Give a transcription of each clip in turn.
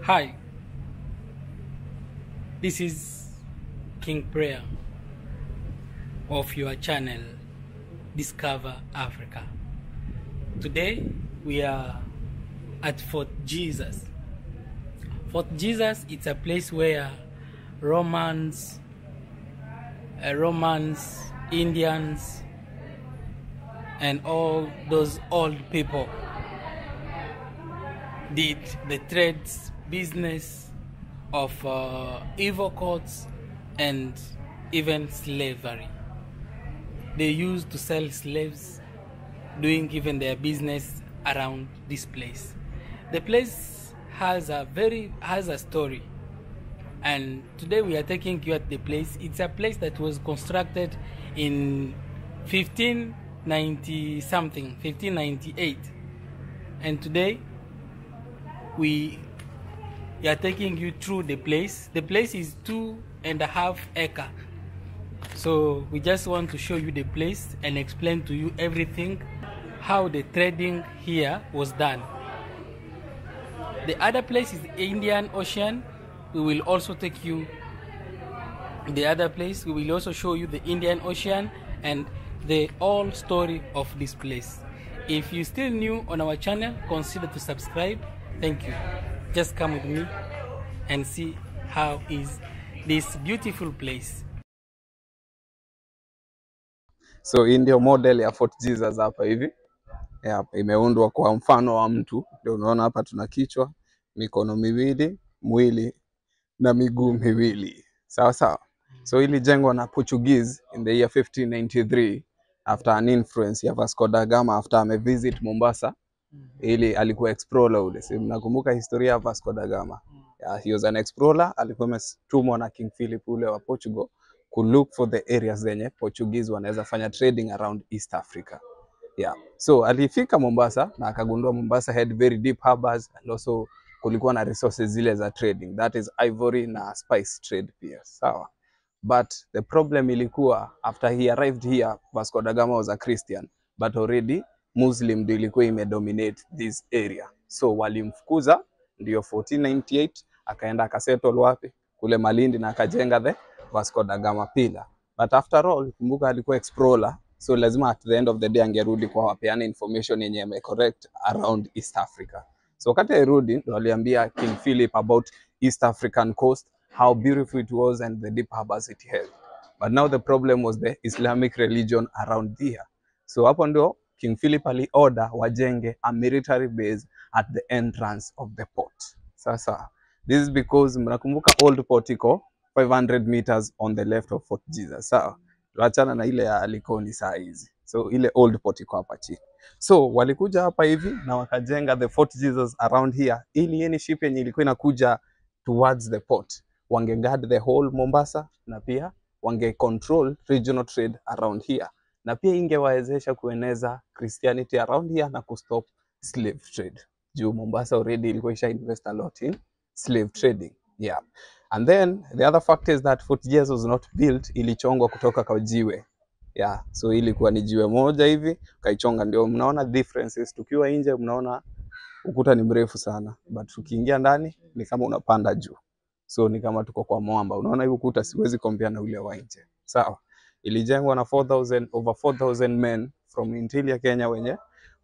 Hi, this is King Prayer of your channel Discover Africa. Today we are at Fort Jesus. Fort Jesus, it's a place where Romans, Indians, and all those old people did the trades business of evil courts and even slavery. They used to sell slaves, doing even their business around this place. The place has a story, and today we are taking you at the place. It's a place that was constructed in 1590 something, 1598, and today we are taking you through the place. The place is 2.5 acres. So we just want to show you the place and explain to you everything, how the trading here was done. The other place is the Indian Ocean. We will also take you the other place. We will also show you the Indian Ocean and the whole story of this place. If you're still new on our channel, consider to subscribe. Thank you. Just come with me and see how is this beautiful place. So hii ndio model ya Fort Jesus hapa hivi. Imeundwa kwa mfano wa mtu. Ndio unaona hapa tuna kichwa, mikono miwili, mwili na miguu miwili. Sawa sawa. So hili jengwa na Portuguese in the year 1593 after an influence ya Vasco da Gama after amevisit Mombasa. Ili alikuwa explorer ule. Si mnakumbuka historia ya Vasco da Gama. He was an explorer, alikuwa ametumwa na King Philip ule wa Portugal to look for the areas zenye Portuguese wanaweza fanya trading around East Africa. So alifika Mombasa na akagundua Mombasa had very deep harbors and also kulikuwa na resources zile za trading, that is ivory na spice trade pia. Sawa. But the problem ilikuwa after he arrived here, Vasco da Gama was a Christian, but already Muslim ndio ilikuwa imedominate this area. So walimfukuza, ndio 1498 akaenda akasettle wapi? Kule Malindi na akajenga the Vasco da Gama pillar. But after all, kumbuka alikuwa explorer, so lazima at the end of the day angerudi kwa wapeana information yenye ime correct around East Africa. So wakati alirudi ndo aliambia King Philip about East African coast, how beautiful it was and the deep harbors it held. But now the problem was the Islamic religion around there. So hapo ndio King Philip ali order wajenge a military base at the entrance of the port. Sasa this is because mnakumbuka old port iko 500 meters on the left of Fort Jesus. Sawa. Tuachana na ile ya Likoni saa hizi. So ile old port iko hapa chini. So walikuja hapa hivi na wakajenga the Fort Jesus around here ili any ship yenye ilikuwa inakuja towards the port wange guard the whole Mombasa na pia wange control regional trade around here. Na pia ingewawezesha kueneza Christianity around here na kustop slave trade. Juu Mombasa already ilikuwa isha invest a lot in slave trading. And then the other fact is that Fort Jesus was not built, ilichongwa kutoka kwa jiwe. So ilikuwa ni jiwe moja hivi, kaichonga. Ndio mnaona differences. Tukiwa nje mnaona ukuta ni mrefu sana, but tukiingia ndani ni kama unapanda juu. So ni kama tuko kwa mwamba. Unaona hii ukuta siwezi compare na ule wa nje. Sawa. Ilijengwa na over 4,000 men from interior Kenya wenye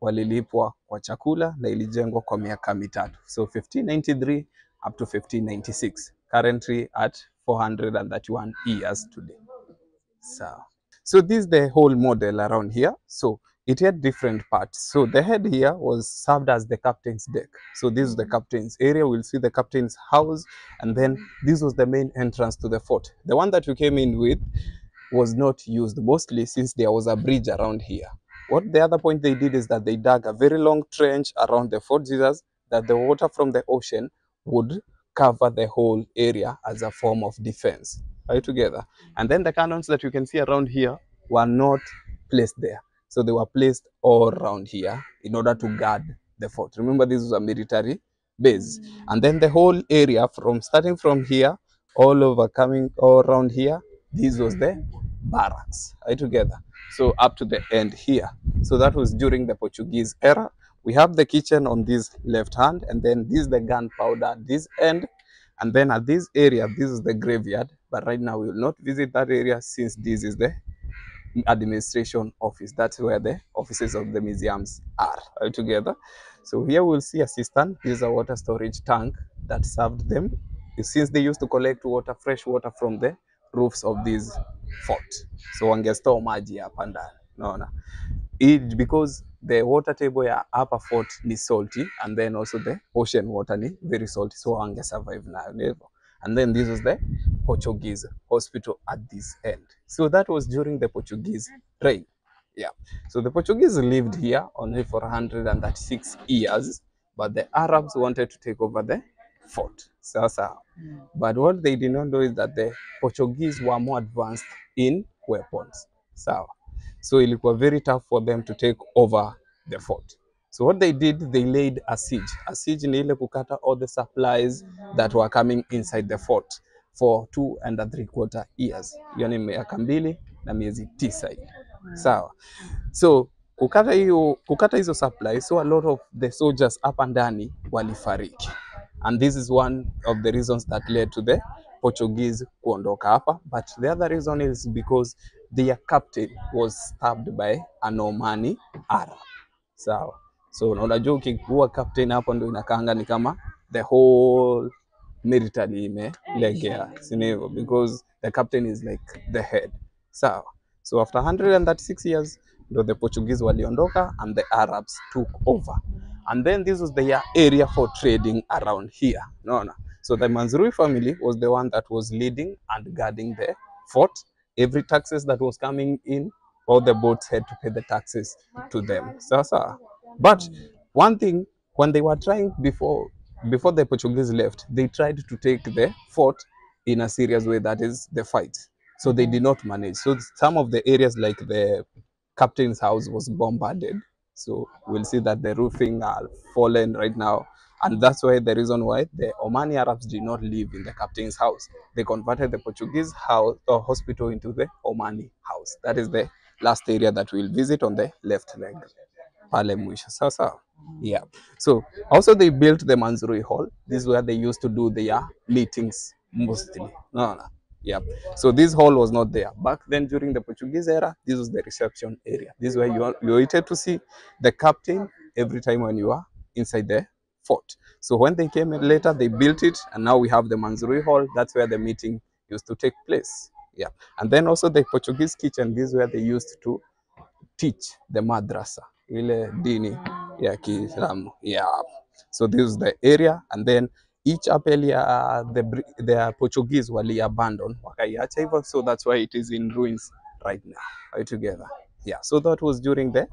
walilipwa kwa chakula, na ilijengwa kwa miaka mitatu. So 1593 up to 1596. Currently at 431 years today. So this is the whole model around here. So it had different parts. So the head here was served as the captain's deck. So this is the captain's area. We'll see the captain's house. And then this was the main entrance to the fort. The one that we came in with was not used mostly since there was a bridge around here. What the other point they did is that they dug a very long trench around the Fort Jesus that the water from the ocean would cover the whole area as a form of defense. Are you together? And then the cannons that you can see around here were not placed there. So they were placed all around here in order to guard the fort. Remember, this was a military base. And then the whole area starting from here, all over coming all around here, this was the barracks. Are you together? So up to the end here. So that was during the Portuguese era we have the kitchen on this left hand, and then this is the gunpowder at this end, and then at this area, this is the graveyard. But right now we will not visit that area since this is the administration office. That's where the offices of the museums are all together. So here we'll see a cistern. This is a water storage tank that served them since they used to collect water, fresh water from the roofs of this fort. So wangestore maji hapa ndani. Unaona? Because the water table ya upper fort ni salty, and then also the ocean water ni very salty, so wange survive nayo never. And then this was the Portuguese hospital at this end. So that was during the Portuguese reign. Yeah. So the Portuguese lived here only for 136 years, but the Arabs wanted to take over the fort. Sasa. But what they did not know is that the Portuguese were more advanced in weapons. So ilikuwa very tough for them to take over the fort. So what they did, they laid a siege. A siege ni ile kukata all the supplies that were coming inside the fort for 2.75 years. Yani miaka 2 na miezi 9 hivi. Sawa. So kukata hizo supplies, so a lot of the soldiers hapa ndani walifariki. And this is one of the reasons that led to the Portuguese kuondoka hapa. But the other reason is because their captain was stabbed by an Omani Arab. Sawa. So unajua ukikuwa captain hapo ndio inakaanga ni kama the whole military imelegea, sivyo? Because the captain is like the head. Sawa. So after 136 years, the Portuguese waliondoka and the Arabs took over. And then this was their area for trading around here. No. So the Manzurui family was the one that was leading and guarding the fort. Every taxes that was coming in, all the boats had to pay the taxes to them. So. But one thing, when they were trying before the Portuguese left, they tried to take the fort in a serious way, that is the fight. So they did not manage. So some of the areas like the captain's house was bombarded. So we'll see that the roofing are fallen right now. And that's why the reason why the Omani Arabs did not live in the captain's house. They converted the Portuguese house or hospital into the Omani house. That is the last area that we'll visit on the left leg. Pale mwisho. Sasa. Yeah. So also they built the Manzurui Hall. This is where they used to do their meetings mostly. No. Yeah. So this hall was not there. Back then during the Portuguese era, this was the reception area. This is where you waited to see the captain every time when you are inside the fort. So when they came in later, they built it, and now we have the Manzurui Hall. That's where the meeting used to take place. Yeah. And then also the Portuguese kitchen, this is where they used to teach the madrasa, ile dini ya Kiislamu. Yeah. So this is the area, and then each chapel the Portuguese wali abandon wakaiacha hivyo, so that's why it is in ruins right now. Right together. Yeah. So that was during the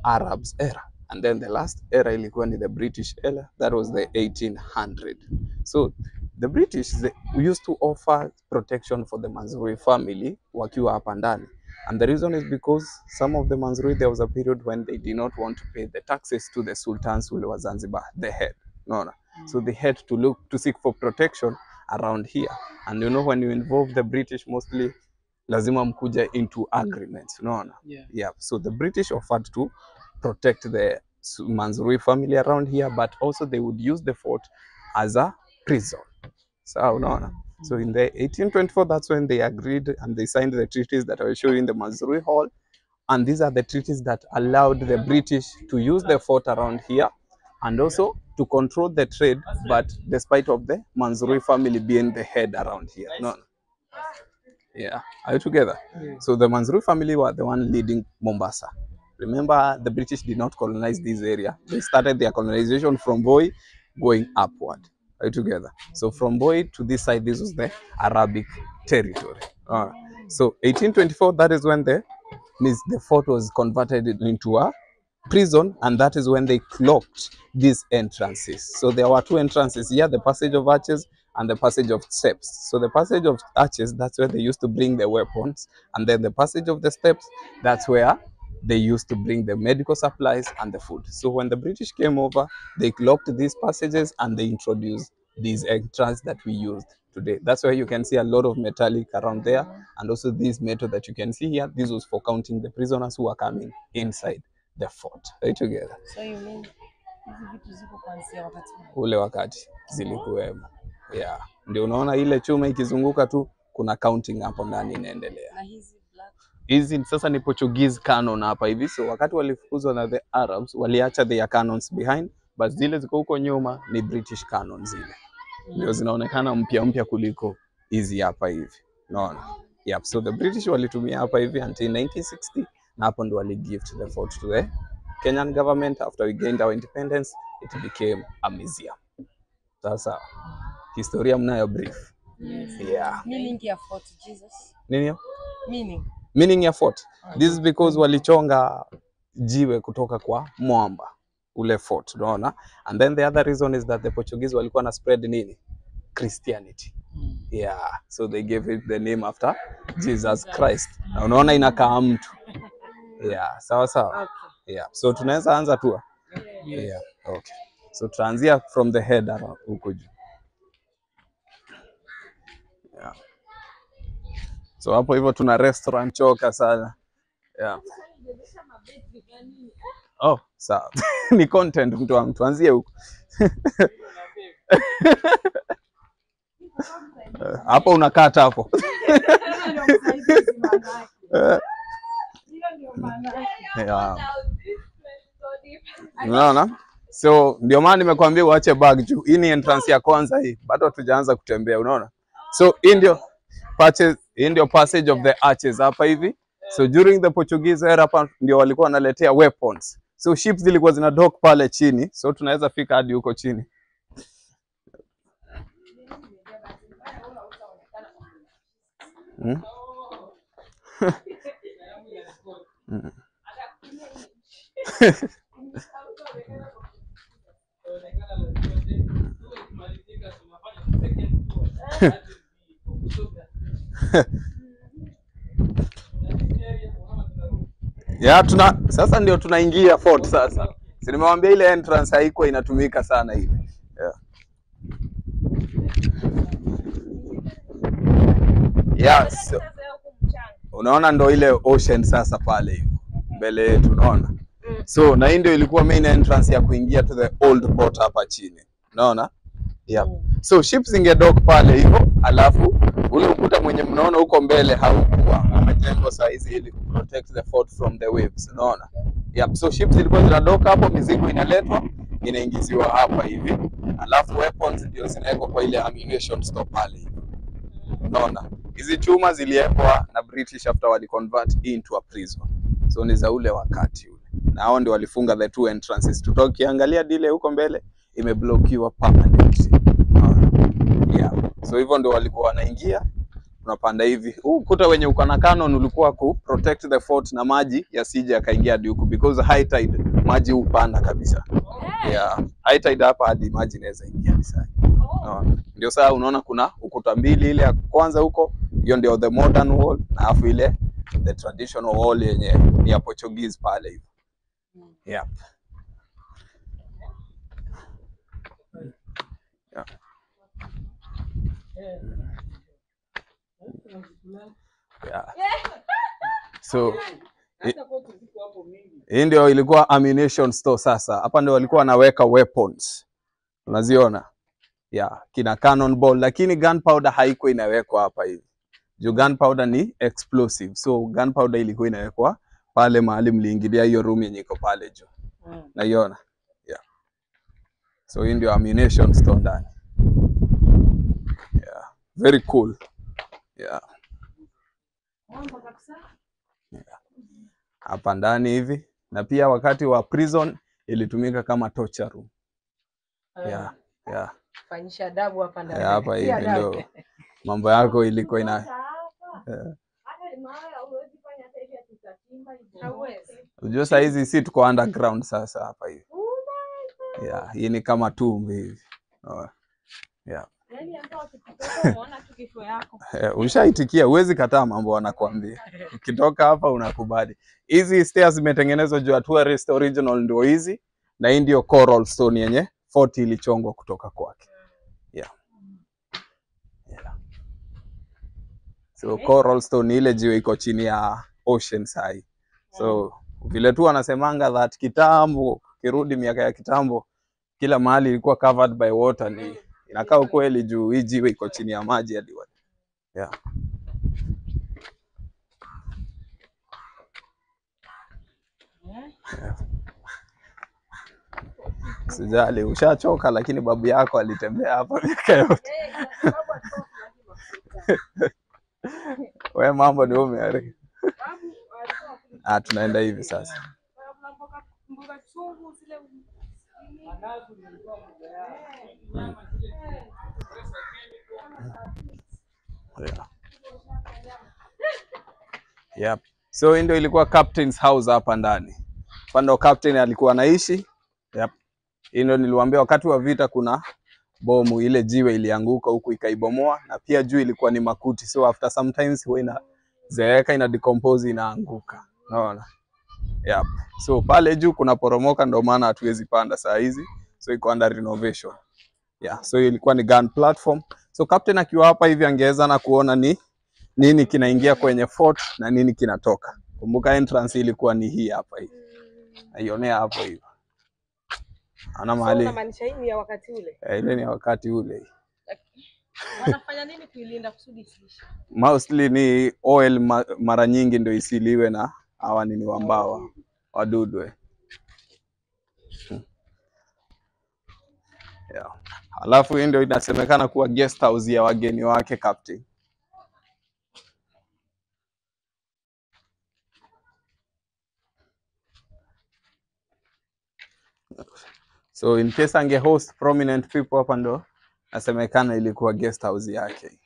Arabs era. And then the last era ilikuwa ni the British era. That was the 1800. So the British, they used to offer protection for the Manzurui family wakiwa hapa ndani. And the reason is because some of the Manzurui, there was a period when they did not want to pay the taxes to the sultans who was Zanzibar, the head. No. So they had to seek for protection around here. And you know, when you involve the British, mostly lazima mkuja into agreements. No. Yeah. So the British offered to protect the Manzurui family around here, but also they would use the fort as a prison. So no. So in the 1824, that's when they agreed and they signed the treaties that I will show you in the Manzurui Hall. And these are the treaties that allowed the British to use the fort around here and also to control the trade, but despite of the Manzurui family being the head around here. No. Yeah, are you together? Yeah. So the Manzurui family were the one leading Mombasa. Remember, the British did not colonize this area. They started their colonization from Voi going upward. Are you together? So from Voi to this side, this was the Arabic territory. So 1824, that is when the fort was converted into a prison, and that is when they clocked these entrances. So there were two entrances here, the passage of arches and the passage of steps. So the passage of arches, that's where they used to bring the weapons, and then the passage of the steps, that's where they used to bring the medical supplies and the food. So when the British came over, they clocked these passages and they introduced these entrances that we used today. That's why you can see a lot of metallic around there, and also this metal that you can see here, this was for counting the prisoners who are coming inside the fort. Are you together? So you mean hizi vitu ziko kuanzia wakati ule wakati zilikuwemo. Yeah. Ndio unaona ile chuma ikizunguka tu kuna counting hapo ndani inaendelea. na hizi black Hizi sasa ni Portuguese canon hapa hivi. So wakati walifukuzwa na the Arabs waliacha their canons behind, but zile ziko huko nyuma ni British canon zile. Ndio zinaonekana mpya kuliko hizi hapa hivi. Unaona? Yep. So the British walitumia hapa hivi until 1960 na hapo ndo waligift the fort to the Kenyan government. After we gained our independence, it became a museum. Sasa historia mnayo brief. Yes. Yeah. Meaning ya Fort Jesus. Nini hiyo? Meaning ya fort. This is because walichonga jiwe kutoka kwa mwamba ule fort, unaona? And then the other reason is that the Portuguese walikuwa na spread nini? Christianity. Yeah, so they gave it the name after Jesus Christ. Na unaona inakaa mtu. Yeah, sawa. Okay. Yeah. So tunaweza anza tu. Yeah. Okay. So tutaanzia from the head huko juu. Yeah. So hapo hivyo tuna restaurant choka sana. Yeah. Oh, sawa. Ni content mtu wangu, tuanzie huko. Hapo unakata hapo. Yeah. Unaona? So ndio maana nimekuambia uache bag juu. Hii ni entrance ya kwanza hii. Bado hatujaanza kutembea, unaona? So ndio passage of the arches hapa hivi. So during the Portuguese era hapa ndio walikuwa wanaletea weapons. So ships zilikuwa zina dock pale chini. So tunaweza fika hadi huko chini. Yeah, sasa ndio tunaingia fort sasa. Si nimewambia ile entrance haiko inatumika sana hivi. Yeah. Yes. So, unaona ndo ile ocean sasa pale hivi mbele yetu, unaona? So na hii ndio ilikuwa main entrance ya kuingia to the old port hapa chini. Unaona? Yeah. So ships ingedock pale hivyo, alafu ule ukuta mwenye mnaona huko mbele haukuwa umejengwa size ili protect the fort from the waves, unaona? Yeah. So ships zilikuwa zinadock hapo, mizigo inaletwa, inaingiziwa hapa hivi. Alafu weapons ndio zinawekwa kwa ile ammunition store pale hivi. Unaona? Hizi chuma ziliwekwa na British after wali convert into a prison. So ni za ule wakati ule. Na hao ndio walifunga the two entrances. Tutokiangalia dile huko mbele imeblokiwa permanently. Yeah. So hivyo ndio walikuwa wanaingia. Unapanda hivi. Ukuta wenye uko na canon ulikuwa ku protect the fort na maji yasije yakaingia hadi huko because high tide maji upanda kabisa. Yeah. High tide hapa hadi maji inaweza ingia sasa. Ndio sasa unaona kuna ukuta mbili, ile ya kwanza huko hiyo ndio the modern wall na afu ile the traditional wall yenye ni ya Portuguese pale hivi. Yeah. Yeah. Yeah. So hii ndio ilikuwa ammunition store sasa. Hapa ndio walikuwa wanaweka weapons. Unaziona? Yeah, kina cannonball, lakini gunpowder haiko inawekwa hapa hivi. Juu gunpowder ni explosive. So gunpowder ilikuwa inawekwa pale mahali mliingilia hiyo room yenye iko pale juu. Naiona? Yeah. So hii ndio ammunition store ndani. Yeah. Very cool. Yeah. Yeah. Hapa ndani hivi. Na pia wakati wa prison ilitumika kama torture room. Yeah. Yeah. Fanyisha adabu hapa ndani. Hapa hivi ndio mambo yako ilikuwa ina. Unajua saa hizi si tuko underground sasa hapa hivi. Yeah, hii ni kama tomb hivi. Yeah. Yaani hata ukitoka unaona tu kifo yako. Ushaitikia, huwezi kataa mambo wanakuambia. Ukitoka hapa unakubali. Hizi stairs zimetengenezwa juu ya tourist original ndio hizi na hii ndio coral stone yenye fort ilichongwa kutoka kwake. Yeah. Yeah. So coral stone ile jiwe iko chini ya ocean sai. So Vile tu wanasemanga that kitambo, kirudi miaka ya kitambo, kila mahali ilikuwa covered by water, ni inakaa ukweli juu hii jiwe iko chini ya maji hadi wapi. Yeah. Yeah. Sijali ushachoka, lakini babu yako alitembea hapa miaka yote. Wewe mambo ni umeari. Tunaenda hivi sasa. Yeah. Yep. So ndio ilikuwa captain's house hapa ndani. Pando captain alikuwa anaishi. Yep. Ndio niliwaambia wakati wa vita kuna bomu, ile jiwe ilianguka huku ikaibomoa, na pia juu ilikuwa ni makuti, so after sometimes huwa inazeeka, ina decompose, inaanguka. Unaona? Yep. So pale juu kuna poromoka, ndio maana hatuwezi panda saa hizi. So iko under renovation. Yeah, so ilikuwa ni gun platform. So captain akiwa hapa hivi angeweza na kuona ni nini kinaingia kwenye fort na nini kinatoka. Kumbuka entrance ilikuwa ni hii hapa hivi. Naionea hapo hivi. Ana mahali. So unamaanisha hii ni ya wakati ule? Ile ni ya wakati ule. Wanafanya nini kuilinda kusudi isiishe? Mostly ni oil, mara nyingi ndio isiliwe na hawa nini wambawa, wadudu. Yeah. Alafu hii ndio inasemekana kuwa guest house ya wageni wake captain. So in case ange host prominent people hapa ndo nasemekana ilikuwa guest house yake.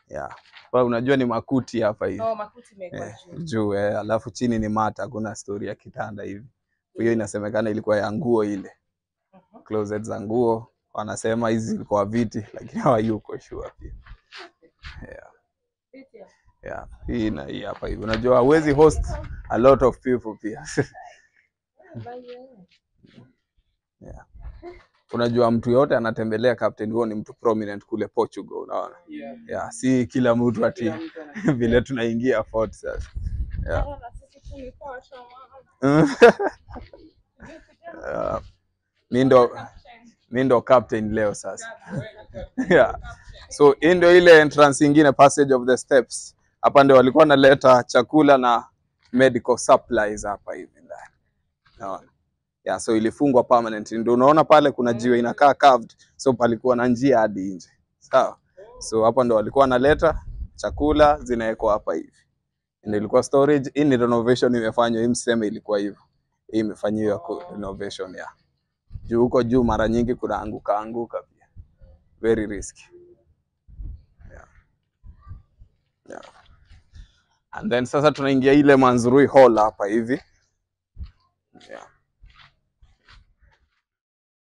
Yeah. Kwa unajua ni makuti hapa hivi. Oh, makuti imekuwa juu. Alafu chini ni mata, kuna story ya kitanda hivi. Hiyo inasemekana ilikuwa ya nguo ile. Closet za nguo. Wanasema hizi zilikuwa viti, lakini hawayuko sure pia. Yeah. Yeah. Hii na hii hapa hivi. Unajua huwezi host a lot of people pia. Yeah. Unajua mtu yote anatembelea captain huo ni mtu prominent kule Portugal, unaona? Yeah, si kila mtu ati vile tunaingia fort sasa. Yeah. Mimi ndo captain leo sasa. Yeah. So ndio ile entrance nyingine, passage of the steps. Hapa ndio walikuwa wanaleta chakula na medical supplies hapa hivi ndani. Unaona? Yeah, so ilifungwa permanent. Ndio unaona pale kuna jiwe inakaa carved, so palikuwa na njia hadi nje. Sawa. So hapa ndio walikuwa wanaleta chakula, zinawekwa hapa hivi. Ndio ilikuwa storage. Hii ni renovation imefanywa, hii mseme ilikuwa hivyo. Hii imefanywa renovation ya. Juu huko juu mara nyingi kuna anguka pia. Very risky. Yeah. Yeah. And then sasa tunaingia ile Manzurui hall hapa hivi. Yeah.